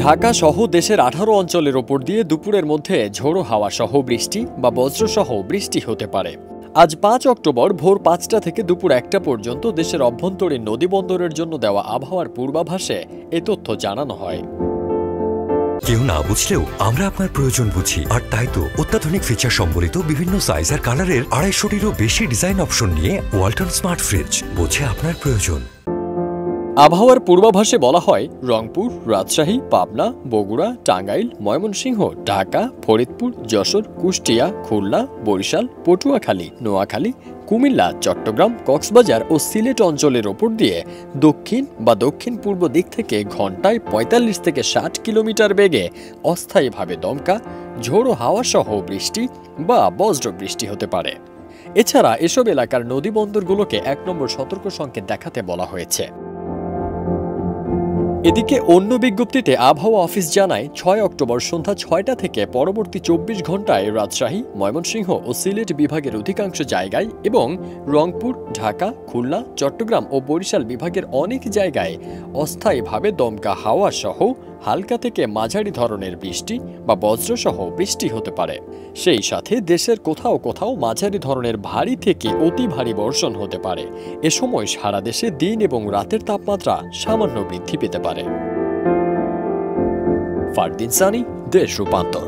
ঢাকা সহ দেশের ১৮ অঞ্চলের ওপর দিয়ে দুপুরের মধ্যে ঝোড়ো হাওয়া সহ বৃষ্টি বা বজ্রসহ বৃষ্টি হতে পারে। আজ ৫ অক্টোবর ভোর ৫টা থেকে দুপুর ১টা পর্যন্ত দেশের অভ্যন্তরীণ নদীবন্দরের জন্য দেওয়া আবহাওয়ার পূর্বাভাসে এ তথ্য জানানো হয়। কেউ না বুঝলেও আমরা আপনার প্রয়োজন বুঝি, আর তাই তো অত্যাধুনিক ফিচার সম্বলিত বিভিন্ন সাইজ আর কালারের ২৫০টিরও বেশি ডিজাইন অপশন নিয়ে ওয়ালটন স্মার্ট ফ্রিজ বোঝে আপনার প্রয়োজন। আবহাওয়ার পূর্বাভাসে বলা হয়, রংপুর, রাজশাহী, পাবনা, বগুড়া, টাঙ্গাইল, ময়মনসিংহ, ঢাকা, ফরিদপুর, যশোর, কুষ্টিয়া, খুলনা, বরিশাল, পটুয়াখালী, নোয়াখালী, কুমিল্লা, চট্টগ্রাম, কক্সবাজার ও সিলেট অঞ্চলের ওপর দিয়ে দক্ষিণ বা দক্ষিণ পূর্ব দিক থেকে ঘন্টায় ৪৫ থেকে ৬০ কিলোমিটার বেগে অস্থায়ীভাবে দমকা, ঝোড়ো হাওয়া সহ বৃষ্টি বা বজ্র বৃষ্টি হতে পারে। এছাড়া এসব এলাকার নদীবন্দরগুলোকে ১ নম্বর সতর্ক সংকেত দেখাতে বলা হয়েছে। এদিকে অন্য বিজ্ঞপ্তিতে আবহাওয়া অফিস জানায়, ৬ অক্টোবর সন্ধ্যা ৬টা থেকে পরবর্তী ২৪ ঘন্টায় রাজশাহী, ময়মনসিংহ ও সিলেট বিভাগের অধিকাংশ জায়গায় এবং রংপুর, ঢাকা, খুলনা, চট্টগ্রাম ও বরিশাল বিভাগের অনেক জায়গায় অস্থায়ীভাবে দমকা হাওয়া সহ হালকা থেকে মাঝারি ধরনের বৃষ্টি বা বজ্রসহ বৃষ্টি হতে পারে। সেই সাথে দেশের কোথাও কোথাও মাঝারি ধরনের ভারী থেকে অতি ভারী বর্ষণ হতে পারে। এ সময় সারা দেশে দিন এবং রাতের তাপমাত্রা সামান্য বৃদ্ধি পেতে পারে। ফারদিন সানি, দেশ রূপান্তর।